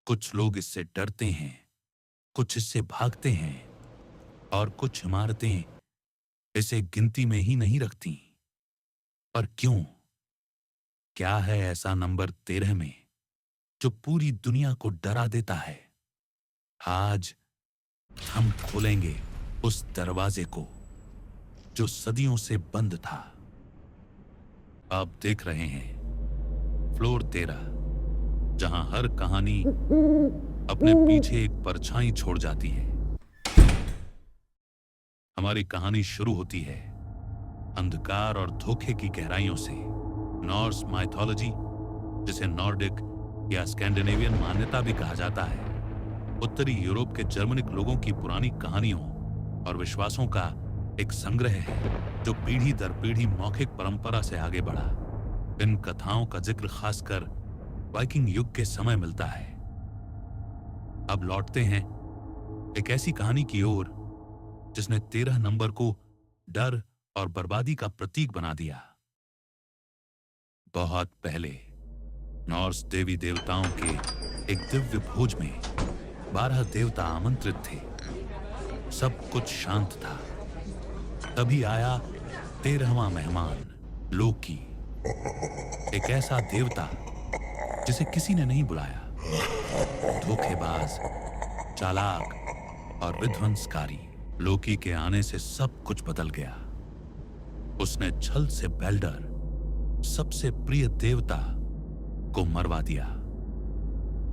कुछ लोग इससे डरते हैं, कुछ इससे भागते हैं और कुछ इमारतें इसे गिनती में ही नहीं रखती। पर क्यों? क्या है ऐसा नंबर 13 में जो पूरी दुनिया को डरा देता है? आज हम खोलेंगे उस दरवाजे को जो सदियों से बंद था। आप देख रहे हैं फ्लोर 13, जहां हर कहानी अपने पीछे एक परछाई छोड़ जाती है। हमारी कहानी शुरू होती है अंधकार और धोखे की गहराइयों से। नॉर्स माइथोलॉजी, जिसे नॉर्डिक या स्कैंडिनेवियन मान्यता भी कहा जाता है, उत्तरी यूरोप के जर्मनिक लोगों की पुरानी कहानियों और विश्वासों का एक संग्रह है जो पीढ़ी दर पीढ़ी मौखिक परंपरा से आगे बढ़ा। इन कथाओं का जिक्र खासकर वाइकिंग युग के समय मिलता है। अब लौटते हैं एक ऐसी कहानी की ओर जिसने 13 नंबर को डर और बर्बादी का प्रतीक बना दिया। बहुत पहले नॉर्स देवी देवताओं के एक दिव्य भोज में 12 देवता आमंत्रित थे। सब कुछ शांत था। तभी आया 13वां मेहमान, लोकी, एक ऐसा देवता जिसे किसी ने नहीं बुलाया। धोखेबाज, चालाक और विध्वंसकारी। लोकी के आने से सब कुछ बदल गया। उसने छल से बेल्डर, सबसे प्रिय देवता, को मरवा दिया।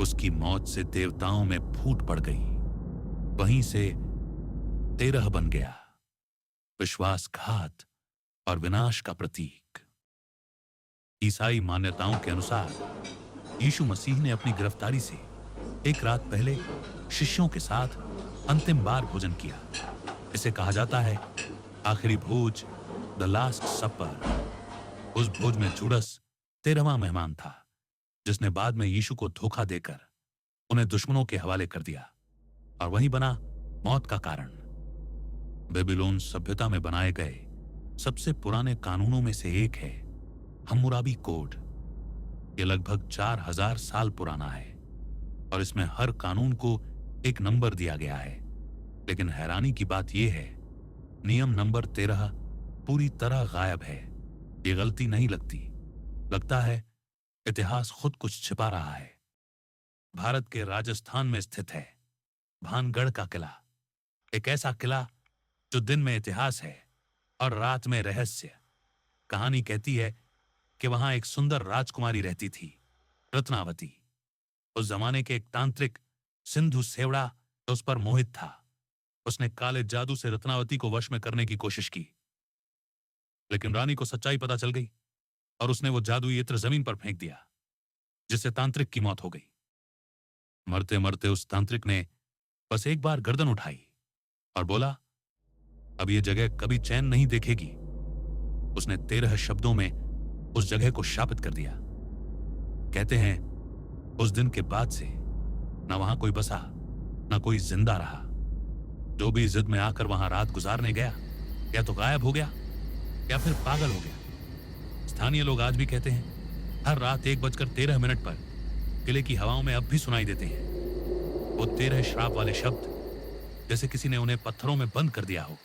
उसकी मौत से देवताओं में फूट पड़ गई। वहीं से 13 बन गया, विश्वासघात और विनाश का प्रतीक। ईसाई मान्यताओं के अनुसार यीशु मसीह ने अपनी गिरफ्तारी से एक रात पहले शिष्यों के साथ अंतिम बार भोजन किया। इसे कहा जाता है आखिरी भोज, द लास्ट सपर। उस भोज में जुडस 13वां मेहमान था, जिसने बाद में यीशु को धोखा देकर उन्हें दुश्मनों के हवाले कर दिया और वहीं बना मौत का कारण। बेबीलोन सभ्यता में बनाए गए सबसे पुराने कानूनों में से एक है हम्मुराबी कोड। यह लगभग 4000 साल पुराना है और इसमें हर कानून को एक नंबर दिया गया है। लेकिन हैरानी की बात यह है, नियम नंबर 13 पूरी तरह गायब है। ये गलती नहीं लगती, लगता है इतिहास खुद कुछ छिपा रहा है। भारत के राजस्थान में स्थित है भानगढ़ का किला, एक ऐसा किला जो दिन में इतिहास है और रात में रहस्य। कहानी कहती है कि वहां एक सुंदर राजकुमारी रहती थी, रत्नावती। उस जमाने के एक तांत्रिक सिंधु सेवड़ा उस पर मोहित था। उसने काले जादू से रत्नावती को वश में करने की कोशिश की, लेकिन रानी को सच्चाई पता चल गई और उसने वो जादुई इत्र जमीन पर फेंक दिया, जिससे तांत्रिक की मौत हो गई। मरते मरते उस तांत्रिक ने बस एक बार गर्दन उठाई और बोला, अब ये जगह कभी चैन नहीं देखेगी। उसने 13 शब्दों में उस जगह को शापित कर दिया। कहते हैं उस दिन के बाद से ना वहां कोई बसा, ना कोई जिंदा रहा। जो भी जिद में आकर वहां रात गुजारने गया, या तो गायब हो गया या फिर पागल हो गया। स्थानीय लोग आज भी कहते हैं हर रात 1:13 पर किले की हवाओं में अब भी सुनाई देते हैं वो 13 श्राप वाले शब्द, जैसे किसी ने उन्हें पत्थरों में बंद कर दिया हो।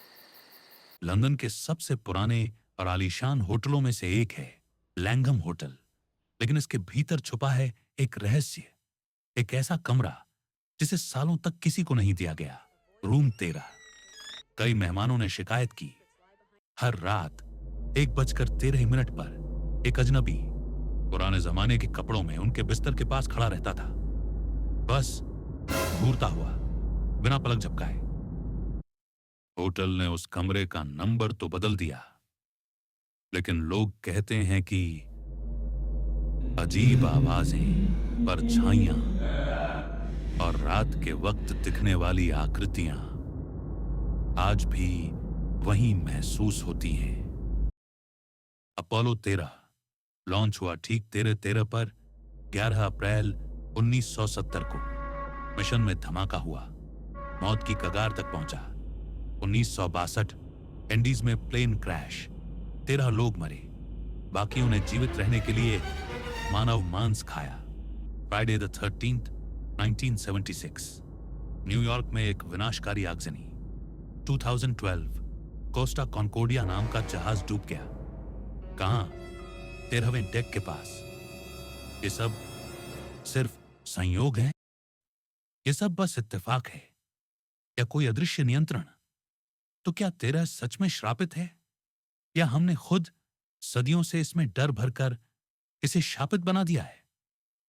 लंदन के सबसे पुराने और आलीशान होटलों में से एक है लैंघम होटल, लेकिन इसके भीतर छुपा है एक रहस्य, एक ऐसा कमरा जिसे सालों तक किसी को नहीं दिया गया। रूम 13। कई मेहमानों ने शिकायत की, हर रात 1:13 पर एक अजनबी पुराने जमाने के कपड़ों में उनके बिस्तर के पास खड़ा रहता था, बस घूरता हुआ, बिना पलक झपकाए। होटल ने उस कमरे का नंबर तो बदल दिया, लेकिन लोग कहते हैं कि अजीब आवाजें, परछाइयां और रात के वक्त दिखने वाली आकृतियां आज भी वहीं महसूस होती हैं। अपोलो 13 लॉन्च हुआ ठीक 13-13 पर 11 अप्रैल 1970 को। मिशन में धमाका हुआ, मौत की कगार तक पहुंचा। 1962 एंडीज में प्लेन क्रैश, 13 लोग मरे। बाकियों ने जीवित रहने के लिए मानव मांस खाया। फ्राइडे द 13th 1976 न्यूयॉर्क में एक विनाशकारी आगजनी। 2012 कोस्टा कॉन्कोर्डिया नाम का जहाज डूब गया। कहां? 13वें डेक के पास। ये सब सिर्फ संयोग है? ये सब बस इत्तेफाक है या कोई अदृश्य नियंत्रण? तो क्या 13 सच में श्रापित है या हमने खुद सदियों से इसमें डर भरकर इसे शापित बना दिया है?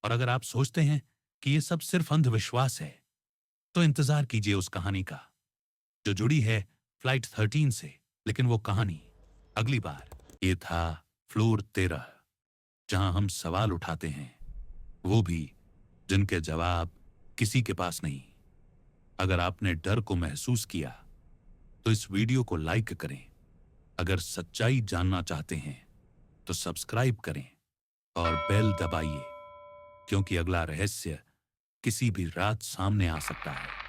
और अगर आप सोचते हैं कि ये सब सिर्फ अंधविश्वास है तो इंतजार कीजिए उस कहानी का जो जुड़ी है फ्लाइट 13 से। लेकिन वो कहानी अगली बार। ये था फ्लोर 13, जहां हम सवाल उठाते हैं, वो भी जिनके जवाब किसी के पास नहीं। अगर आपने डर को महसूस किया तो इस वीडियो को लाइक करें। अगर सच्चाई जानना चाहते हैं तो सब्सक्राइब करें और बेल दबाइए, क्योंकि अगला रहस्य किसी भी रात सामने आ सकता है।